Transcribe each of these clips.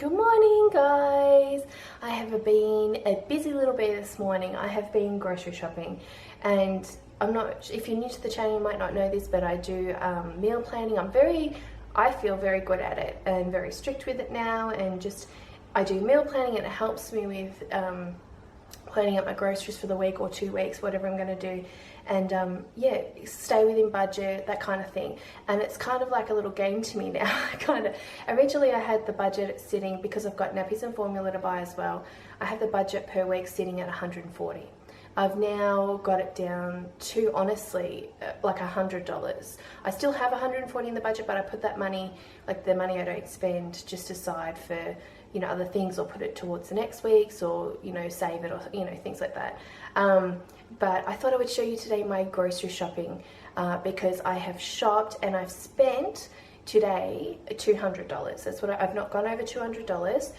Good morning, guys. I have been a busy little bee this morning. I have been grocery shopping, and if you're new to the channel, you might not know this, but I do meal planning. I feel very good at it and very strict with it now, and I do meal planning, and it helps me with planning up my groceries for the week or 2 weeks, whatever I'm going to do, and yeah, stay within budget, that kind of thing. And it's kind of like a little game to me now. Originally I had the budget sitting, because I've got nappies and formula to buy as well, I have the budget per week sitting at $140. I've now got it down to, honestly, like $100. I still have $140 in the budget, but I put that money, like the money I don't spend, just aside for, you know, other things, or put it towards the next week's, or, you know, save it, or, you know, things like that. But I thought I would show you today my grocery shopping, because I have shopped and I've spent today $200. That's what I've not gone over $200,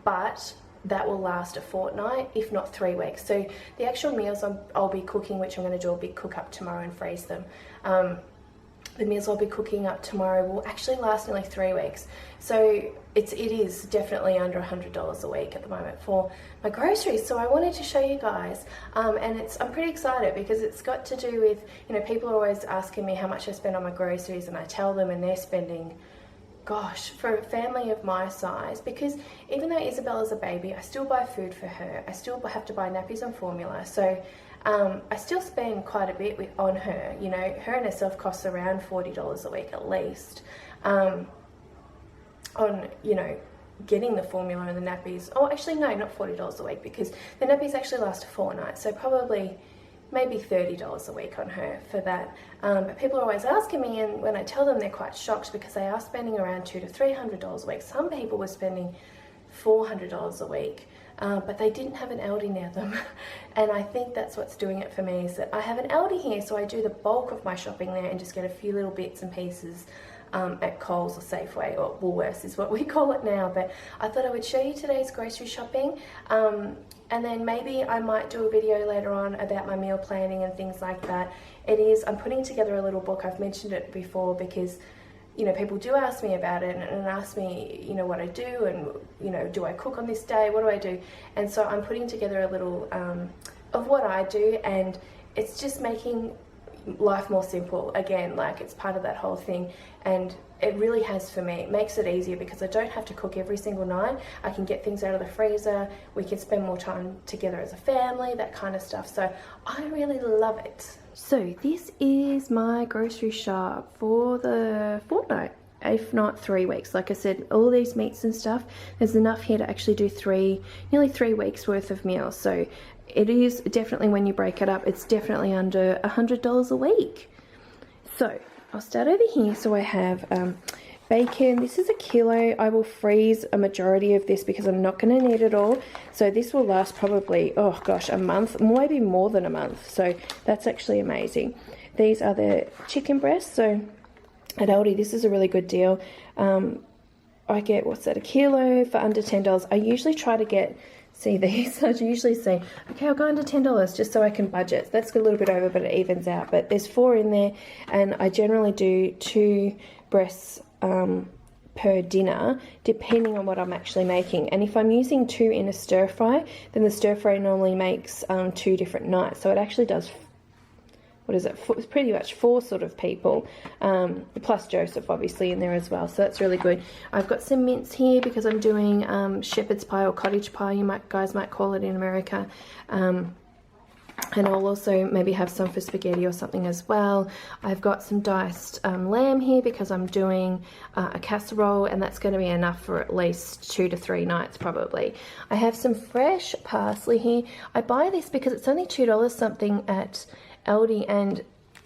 but that will last a fortnight, if not 3 weeks. So the actual meals I'll be cooking, which I'm going to do a big cook up tomorrow and freeze them. The meals I'll be cooking up tomorrow will actually last nearly 3 weeks. So it is definitely under $100 a week at the moment for my groceries. So I wanted to show you guys, and I'm pretty excited, because it's got to do with, you know, people are always asking me how much I spend on my groceries, and I tell them, and they're spending, gosh, for a family of my size, because even though Isabella's a baby, I still buy food for her. I still have to buy nappies and formula. So I still spend quite a bit on her. You know, her and herself costs around $40 a week at least, on, you know, getting the formula and the nappies. Oh, actually, no, not $40 a week, because the nappies actually last a fortnight. So probably maybe $30 a week on her for that. But people are always asking me, and when I tell them, they're quite shocked, because they are spending around $200 to $300 a week. Some people were spending $400 a week, but they didn't have an Aldi near them. And I think that's what's doing it for me, is that I have an Aldi here, so I do the bulk of my shopping there and just get a few little bits and pieces at Coles or Safeway, or Woolworths is what we call it now. But I thought I would show you today's grocery shopping, and then maybe I might do a video later on about my meal planning and things like that. I'm putting together a little book. I've mentioned it before, because, you know, people do ask me about it, and ask me, you know, what I do, and, you know, do I cook on this day, what do I do? And so I'm putting together a little of what I do, and it's just making life more simple. Again, like, it's part of that whole thing, and it really has for me. It makes it easier, because I don't have to cook every single night. I can get things out of the freezer. We can spend more time together as a family, that kind of stuff. So I really love it. So this is my grocery shop for the fortnight, if not 3 weeks. Like I said, all these meats and stuff, there's enough here to actually do nearly 3 weeks worth of meals. So it is definitely, when you break it up, it's definitely under $100 a week. So I'll start over here. So I have bacon. This is 1 kilo. I will freeze a majority of this, because I'm not going to need it all. So this will last probably, oh gosh, a month, maybe more than a month. So that's actually amazing. These are the chicken breasts. So at Aldi, this is a really good deal. I get, what's that, 1 kilo for under $10. I usually try to get, see these, I usually say, okay, I'll go under $10 just so I can budget. That's a little bit over, but it evens out. But there's 4 in there, and I generally do 2 breasts per dinner, depending on what I'm actually making. And if I'm using 2 in a stir fry, then the stir fry normally makes 2 different nights. So it actually does, what is it, it's pretty much 4 sort of people, plus Joseph obviously in there as well. So that's really good. I've got some mince here, because I'm doing shepherd's pie, or cottage pie, you guys might call it in America. And I'll also maybe have some for spaghetti or something as well. I've got some diced lamb here, because I'm doing a casserole, and that's going to be enough for at least 2 to 3 nights probably. I have some fresh parsley here. I buy this because it's only $2 something at Aldi, and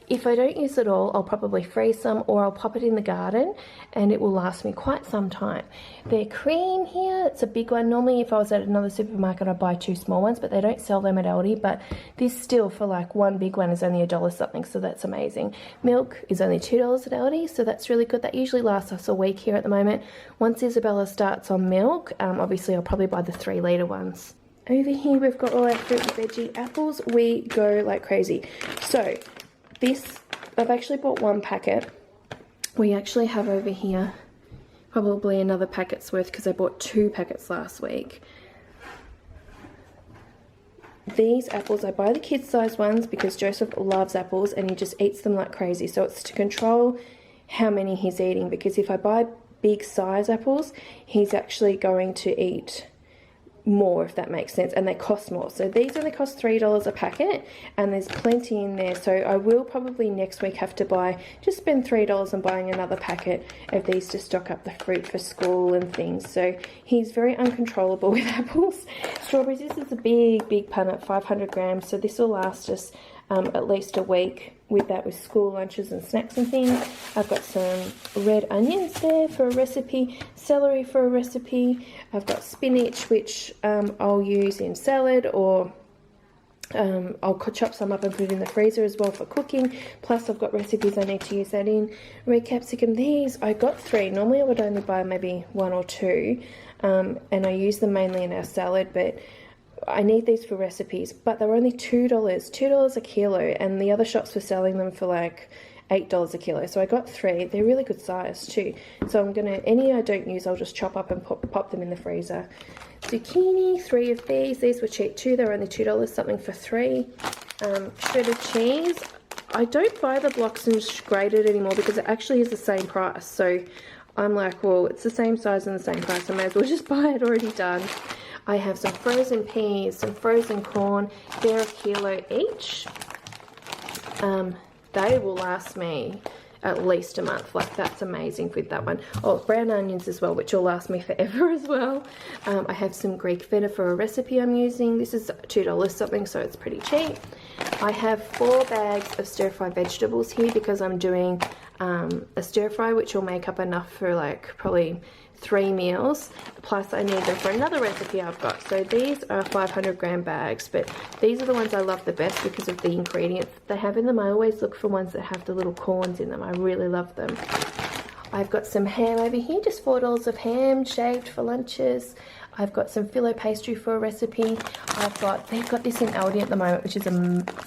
if I don't use it all, I'll probably freeze some, or I'll pop it in the garden, and it will last me quite some time. Their cream here, it's a big one. Normally if I was at another supermarket, I'd buy 2 small ones, but they don't sell them at Aldi. But this still, for like 1 big one, is only $1 something, so that's amazing. Milk is only $2 at Aldi, so that's really good. That usually lasts us a week here at the moment. Once Isabella starts on milk, obviously I'll probably buy the 3-litre ones. Over here we've got all our fruit and veggie. Apples, we go like crazy. So this, I've actually bought 1 packet. We actually have over here probably another packet's worth because I bought 2 packets last week. These apples, I buy the kids size ones because Joseph loves apples and he just eats them like crazy. So it's to control how many he's eating, because if I buy big size apples, he's actually going to eat more, if that makes sense, and they cost more. So these only cost $3 a packet, and there's plenty in there. So I will probably next week have to spend $3 on buying another packet of these to stock up the fruit for school and things. So he's very uncontrollable with apples. Strawberries, this is a big punnet, 500 grams, so this will last us at least a week with that, with school lunches and snacks and things. I've got some red onions there for a recipe, celery for a recipe. I've got spinach, which I'll use in salad, or I'll chop some up and put it in the freezer as well for cooking. Plus I've got recipes I need to use that in. Red capsicum, these I got 3. Normally I would only buy maybe 1 or 2, and I use them mainly in our salad, but I need these for recipes. But they're only $2 a kilo, and the other shops were selling them for like $8 a kilo. So I got 3. They're really good size too. So I'm gonna, any I don't use, I'll just chop up and pop them in the freezer. Zucchini, 3 of these. These were cheap too. They were only $2 something for 3. Shredded cheese. I don't buy the blocks and grated anymore because it actually is the same price. So I'm like, well, it's the same size and the same price, I may as well just buy it already done. I have some frozen peas, some frozen corn. They're $1 kilo each. They will last me at least a month. Like, that's amazing with that one. Oh, brown onions as well, which will last me forever as well. I have some Greek feta for a recipe I'm using. This is $2 something, so it's pretty cheap. I have 4 bags of stir-fry vegetables here because I'm doing a stir-fry, which will make up enough for like probably 3 meals, plus I need them for another recipe I've got. So these are 500 gram bags, but these are the ones I love the best because of the ingredients they have in them. I always look for ones that have the little corns in them. I really love them. I've got some ham over here, just $4 of ham shaved for lunches. I've got some Filo Pastry for a recipe. They've got this in Aldi at the moment, which is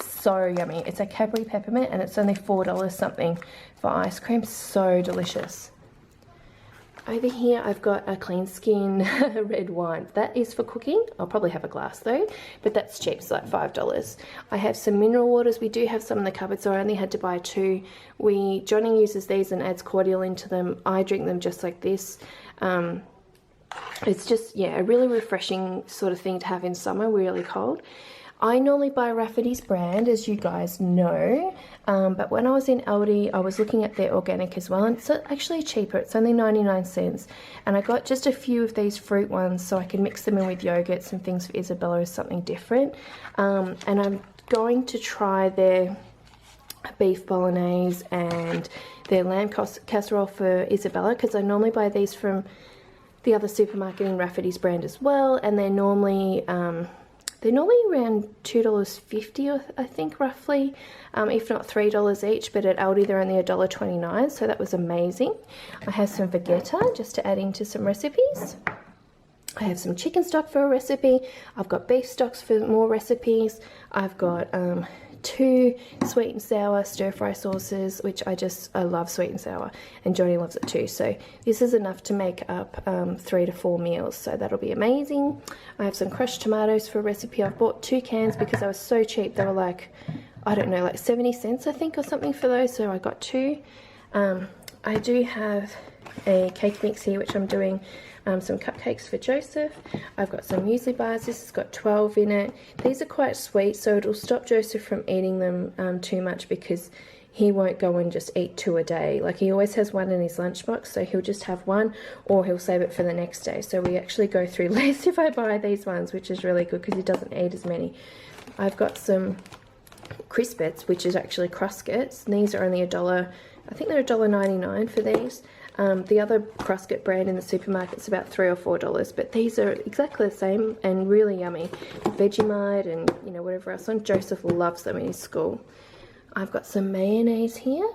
so yummy. It's a Cadbury peppermint and it's only $4 something for ice cream. So delicious. Over here I've got a clean skin red wine. That is for cooking. I'll probably have a glass though, but that's cheap, it's like $5. I have some mineral waters. We do have some in the cupboard, so I only had to buy 2. Johnny uses these and adds cordial into them. I drink them just like this. It's just, yeah, a really refreshing sort of thing to have in summer, really cold. I normally buy Rafferty's brand, as you guys know, but when I was in Aldi, I was looking at their organic as well, and it's actually cheaper. It's only 99 cents, and I got just a few of these fruit ones so I can mix them in with yogurts and things for Isabella as something different. And I'm going to try their beef bolognese and their lamb casserole for Isabella, because I normally buy these from the other supermarket in Rafferty's brand as well, and they're normally around $2.50, I think, roughly, if not $3 each, but at Aldi they're only $1.29, so that was amazing. I have some vegeta just to add into some recipes. I have some chicken stock for a recipe. I've got beef stocks for more recipes. I've got 2 sweet and sour stir-fry sauces, which I love sweet and sour, and Johnny loves it too. So this is enough to make up 3 to 4 meals, so that'll be amazing. I have some crushed tomatoes for a recipe. I've bought 2 cans because they were so cheap. They were like, I don't know, like 70 cents I think or something for those, so I got 2. I do have a cake mix here, which I'm doing some cupcakes for Joseph. I've got some muesli bars. This has got 12 in it. These are quite sweet, so it'll stop Joseph from eating them too much, because he won't go and just eat 2 a day. Like, he always has 1 in his lunchbox, so he'll just have 1, or he'll save it for the next day. So we actually go through less if I buy these ones, which is really good because he doesn't eat as many. I've got some Crispets, which is actually Crustkits, and these are only $1. I think they're $1.99 for these. The other Crusket brand in the supermarket's about $3 or $4, but these are exactly the same and really yummy. Vegemite and, you know, whatever else on. Joseph loves them in his school. I've got some mayonnaise here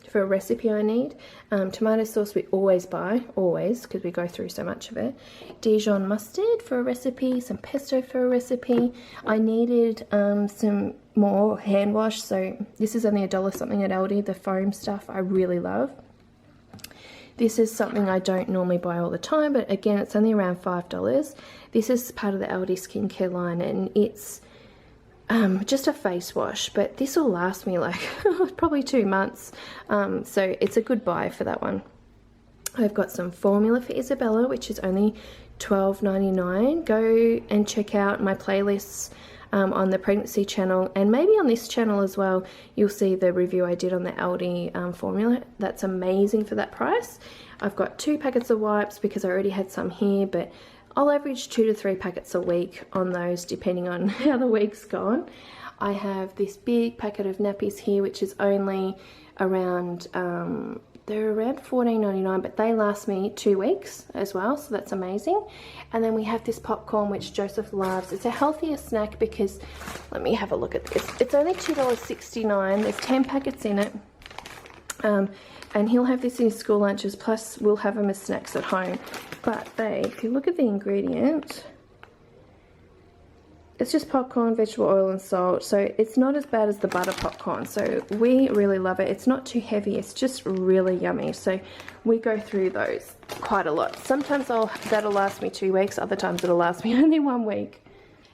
for a recipe I need. Tomato sauce we always buy, always, because we go through so much of it. Dijon mustard for a recipe, some pesto for a recipe. I needed some more hand wash, so this is only $1 something at Aldi, the foam stuff I really love. This is something I don't normally buy all the time, but again, it's only around $5. This is part of the Aldi skincare line, and it's just a face wash, but this will last me like probably 2 months, so it's a good buy for that one. I've got some formula for Isabella, which is only $12.99. Go and check out my playlists on the pregnancy channel, and maybe on this channel as well. You'll see the review I did on the Aldi formula. That's amazing for that price. I've got 2 packets of wipes because I already had some here, but I'll average 2 to 3 packets a week on those depending on how the week's gone. I have this big packet of nappies here, which is only around they're around $14.99, but they last me 2 weeks as well, so that's amazing. And then we have this popcorn, which Joseph loves. It's a healthier snack because, let me have a look at this. It's only $2.69. There's 10 packets in it. And he'll have this in his school lunches, plus we'll have them as snacks at home. But if you look at the ingredients, it's just popcorn, vegetable oil and salt, so it's not as bad as the butter popcorn, so we really love it. It's not too heavy, it's just really yummy, so we go through those quite a lot. Sometimes that'll last me 2 weeks, other times it'll last me only 1 week.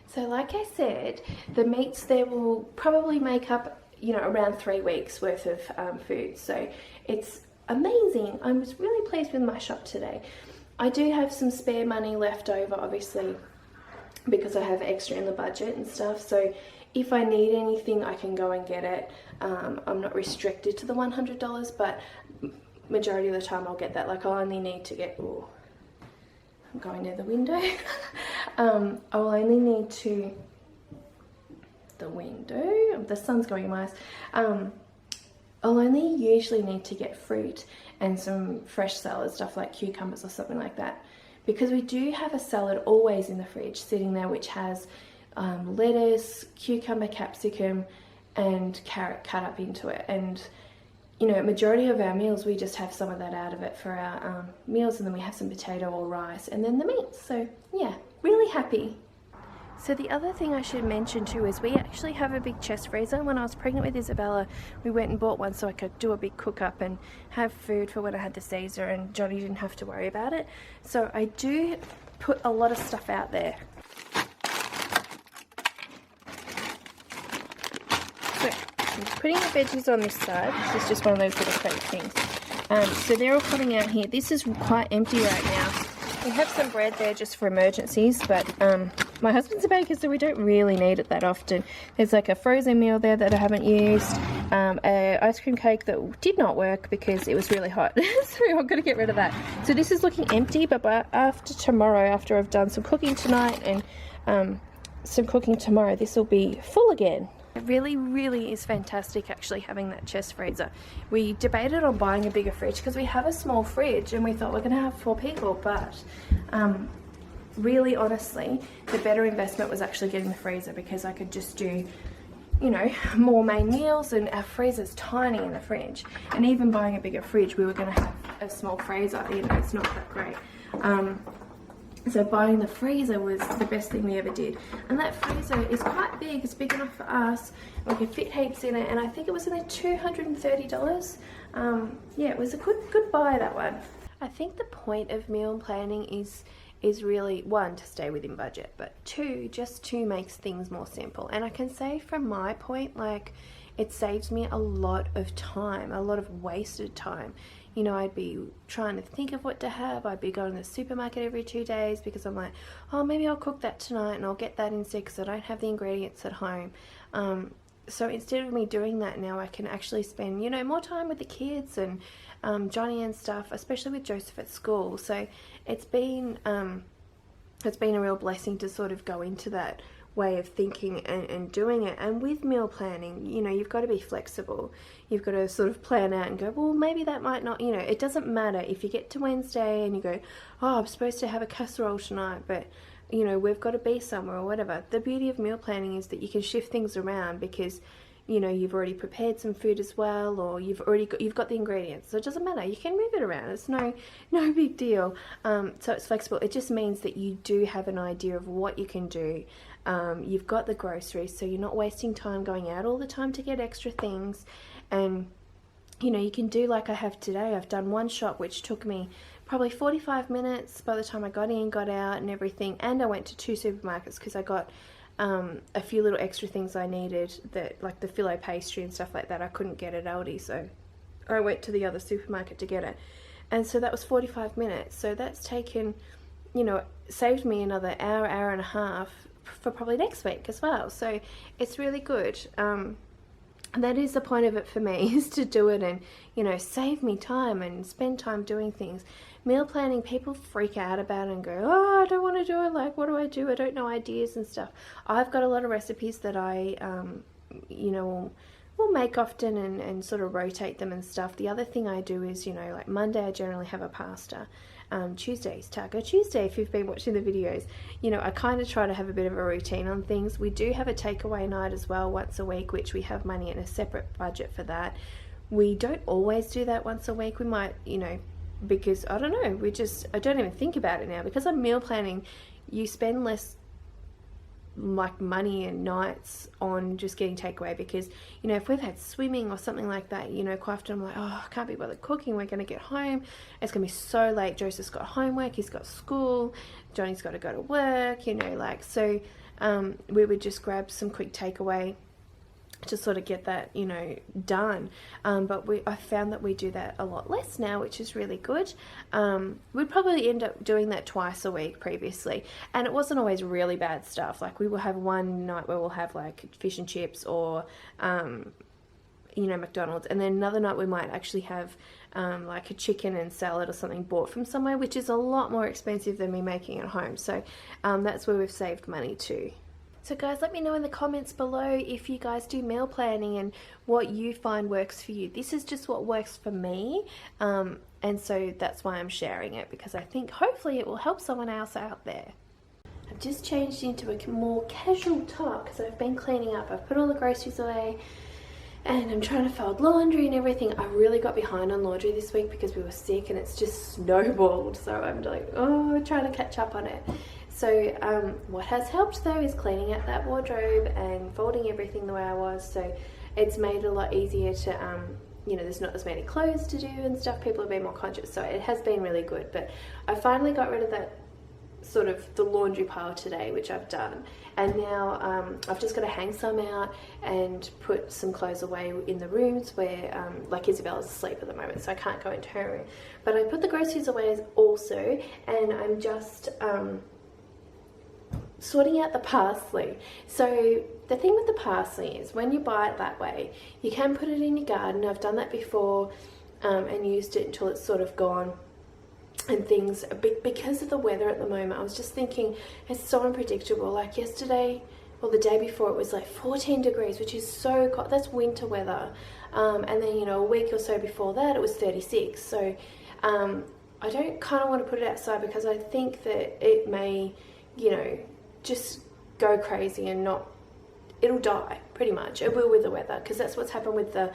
So like I said, the meats there will probably make up, you know, around 3 weeks worth of food, so it's amazing. I was really pleased with my shop today. I do have some spare money left over, obviously, because I have extra in the budget and stuff, so if I need anything I can go and get it. I'm not restricted to the $100, but majority of the time I'll get that. Like, I'll only need to get, ooh, I'm going near the window. I'll only need to, the window, the sun's going in my eyes. I'll only usually need to get fruit and some fresh salad, stuff like cucumbers or something like that. Because we do have a salad always in the fridge sitting there, which has lettuce, cucumber, capsicum and carrot cut up into it. And you know, majority of our meals we just have some of that out of it for our meals, and then we have some potato or rice and then the meat. So yeah, really happy. So the other thing I should mention too is we actually have a big chest freezer. When I was pregnant with Isabella, we went and bought one so I could do a big cook up and have food for when I had the Caesar, and Johnny didn't have to worry about it. So I do put a lot of stuff out there. So I'm putting the veggies on this side. This is just one of those little fake things. So they're all coming out here. This is quite empty right now. We have some bread there just for emergencies, but my husband's a baker, so we don't really need it that often. There's like a frozen meal there that I haven't used, a ice cream cake that did not work because it was really hot, so I'm going to get rid of that. So this is looking empty, but after tomorrow, after I've done some cooking tonight and some cooking tomorrow, this will be full again. It really, really is fantastic actually having that chest freezer. We debated on buying a bigger fridge because we have a small fridge and we thought we're going to have 4 people, but really honestly the better investment was actually getting the freezer, because I could just do, you know, more main meals, and our freezer's tiny in the fridge, and even buying a bigger fridge we were going to have a small freezer, you know, it's not that great. So buying the freezer was the best thing we ever did. And that freezer is quite big. It's big enough for us. We could fit heaps in it. And I think it was only $230. Yeah, it was a good buy, that one. I think the point of meal planning is really, 1, to stay within budget, but 2, just to make things more simple. And I can say from my point, like, it saves me a lot of time, a lot of wasted time. You know, I'd be trying to think of what to have. I'd be going to the supermarket every 2 days because I'm like, oh, maybe I'll cook that tonight and I'll get that instead because I don't have the ingredients at home. So instead of me doing that now, I can actually spend, you know, more time with the kids and Johnny and stuff, especially with Joseph at school. So it's been a real blessing to sort of go into that way of thinking and doing it. And with meal planning, you know, you've got to be flexible. You've got to sort of plan out and go, well, maybe that might not, you know, it doesn't matter if you get to Wednesday and you go, oh, I'm supposed to have a casserole tonight, but you know, we've got to be somewhere or whatever. The beauty of meal planning is that you can shift things around because, you know, you've already prepared some food as well, or you've got the ingredients, so it doesn't matter. You can move it around. It's no big deal. So it's flexible. It just means that you do have an idea of what you can do. You've got the groceries, so you're not wasting time going out all the time to get extra things, and you know, you can do like I have today. I've done one shot which took me probably 45 minutes by the time I got in, got out and everything, and I went to 2 supermarkets because I got a few little extra things I needed, that like the Filo Pastry and stuff like that I couldn't get at Aldi, so I went to the other supermarket to get it. And so that was 45 minutes, so that's taken, you know, saved me another hour, hour and a half for probably next week as well. So it's really good. And that is the point of it for me, is to do it and, you know, save me time and spend time doing things. Meal planning, people freak out about it and go, oh, I don't want to do it, like what do? I don't know ideas and stuff. I've got a lot of recipes that I you know, will make often and sort of rotate them and stuff. The other thing I do is, you know, like Monday I generally have a pasta. Tuesday's Taco Tuesday, if you've been watching the videos. You know, I kind of try to have a bit of a routine on things. We do have a takeaway night as well once a week, which we have money in a separate budget for that. We don't always do that once a week. We might, you know, because I don't know, I don't even think about it now. Because I'm meal planning, you spend less like money and nights on just getting takeaway, because, you know, if we've had swimming or something like that, you know, quite often I'm like, oh, I can't be bothered cooking, we're going to get home, it's going to be so late, Joseph's got homework, he's got school, Johnny's got to go to work, you know, like, so we would just grab some quick takeaway to sort of get that, you know, done. But I found that we do that a lot less now, which is really good. We'd probably end up doing that twice a week previously, and it wasn't always really bad stuff. Like we will have one night where we'll have like fish and chips or you know, McDonald's, and then another night we might actually have like a chicken and salad or something bought from somewhere, which is a lot more expensive than me making at home. So that's where we've saved money too. So guys, let me know in the comments below if you guys do meal planning and what you find works for you. This is just what works for me, and so that's why I'm sharing it, because I think hopefully it will help someone else out there. I've just changed into a more casual top because I've been cleaning up. I've put all the groceries away and I'm trying to fold laundry and everything. I really got behind on laundry this week because we were sick and it's just snowballed, so I'm like, oh, trying to catch up on it. So what has helped though is cleaning out that wardrobe and folding everything the way I was, so it's made it a lot easier to, you know, there's not as many clothes to do and stuff. People have been more conscious, so it has been really good. But I finally got rid of that sort of the laundry pile today, which I've done, and now I've just got to hang some out and put some clothes away in the rooms where like Isabella's asleep at the moment, so I can't go into her room. But I put the groceries away also, and I'm just sorting out the parsley. So the thing with the parsley is when you buy it that way, you can put it in your garden. I've done that before and used it until it's sort of gone and things. Because of the weather at the moment, I was just thinking it's so unpredictable. Like yesterday or the day before, it was like 14 degrees, which is so cold. That's winter weather. And then, you know, a week or so before that, it was 36. So I don't kind of want to put it outside because I think that it may, you know, just go crazy and not, it'll die pretty much. It will with the weather, because that's what's happened with the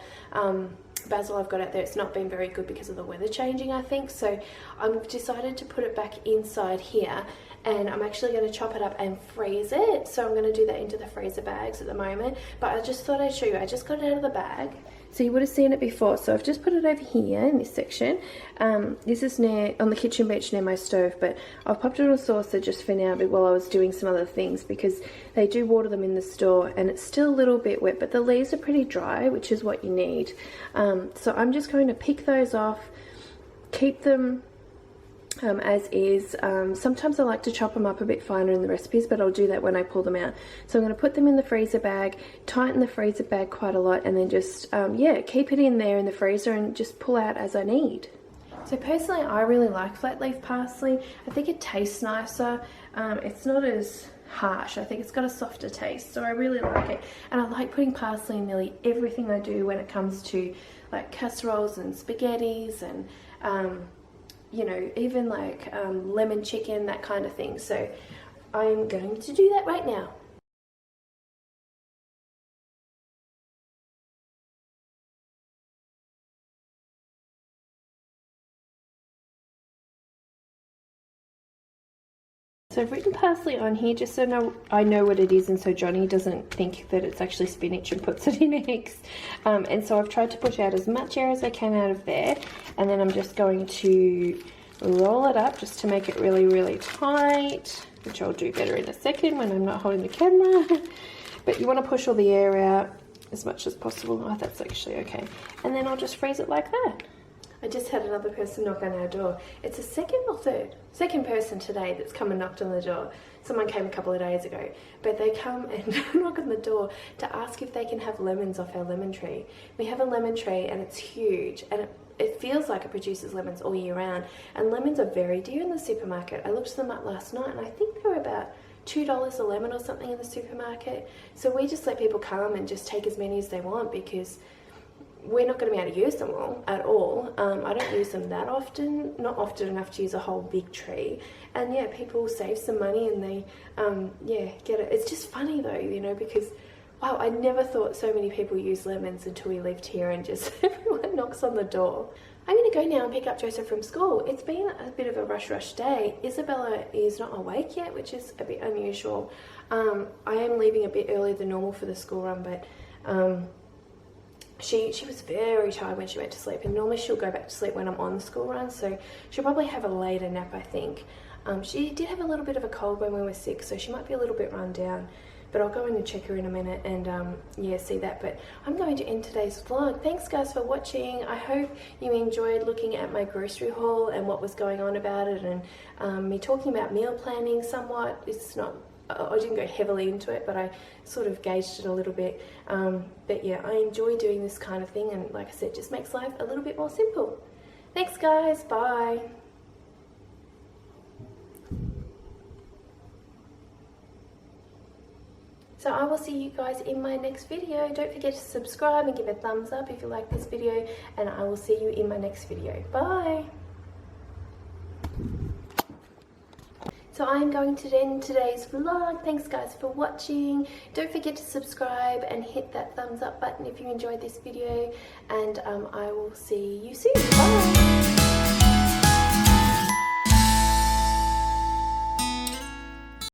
basil I've got out there. It's not been very good because of the weather changing, I think. So I've decided to put it back inside here, and I'm actually going to chop it up and freeze it. So I'm going to do that into the freezer bags at the moment, but I just thought I'd show you. I just got it out of the bag, so you would have seen it before. So I've just put it over here in this section. This is near on the kitchen bench near my stove, but I've popped it on a saucer just for now while I was doing some other things, because they do water them in the store and it's still a little bit wet, but the leaves are pretty dry, which is what you need. So I'm just going to pick those off, keep them as is. Sometimes I like to chop them up a bit finer in the recipes, but I'll do that when I pull them out. So I'm going to put them in the freezer bag, tighten the freezer bag quite a lot, and then just yeah, keep it in there in the freezer and just pull out as I need. So personally, I really like flat leaf parsley. I think it tastes nicer. It's not as harsh. I think it's got a softer taste, so I really like it. And I like putting parsley in nearly everything I do when it comes to like casseroles and spaghettis and you know, even like lemon chicken, that kind of thing. So I'm going to do that right now. So I've written parsley on here just so I know what it is, and so Johnny doesn't think that it's actually spinach and puts it in eggs. And so I've tried to push out as much air as I can out of there, and then I'm just going to roll it up just to make it really, really tight, which I'll do better in a second when I'm not holding the camera. But you want to push all the air out as much as possible. Oh, that's actually okay. And then I'll just freeze it like that. I just had another person knock on our door. It's a second person today that's come and knocked on the door. Someone came a couple of days ago, but they come and knock on the door to ask if they can have lemons off our lemon tree. We have a lemon tree and it's huge, and it feels like it produces lemons all year round, and lemons are very dear in the supermarket. I looked them up last night and I think they were about $2 a lemon or something in the supermarket. So we just let people come and just take as many as they want, because we're not going to be able to use them all at all. I don't use them that often, not often enough to use a whole big tree. And yeah, people save some money and they, yeah, get it. It's just funny though, you know, because wow, I never thought so many people use lemons until we lived here and just everyone knocks on the door. I'm going to go now and pick up Joseph from school. It's been a bit of a rush day. Isabella is not awake yet, which is a bit unusual. I am leaving a bit earlier than normal for the school run, but she was very tired when she went to sleep, and normally she'll go back to sleep when I'm on the school run, so she'll probably have a later nap, I think. She did have a little bit of a cold when we were sick, so she might be a little bit run down, but I'll go in and check her in a minute and yeah, see that. But I'm going to end today's vlog. Thanks guys for watching. I hope you enjoyed looking at my grocery haul and what was going on about it, and me talking about meal planning somewhat. It's not, I didn't go heavily into it, but I sort of gauged it a little bit. But yeah, I enjoy doing this kind of thing, and like I said, just makes life a little bit more simple. Thanks guys, bye. So I will see you guys in my next video. Don't forget to subscribe and give a thumbs up if you like this video, and I will see you in my next video. Bye. So I'm going to end today's vlog. Thanks guys for watching. Don't forget to subscribe and hit that thumbs up button if you enjoyed this video, and I will see you soon. Bye.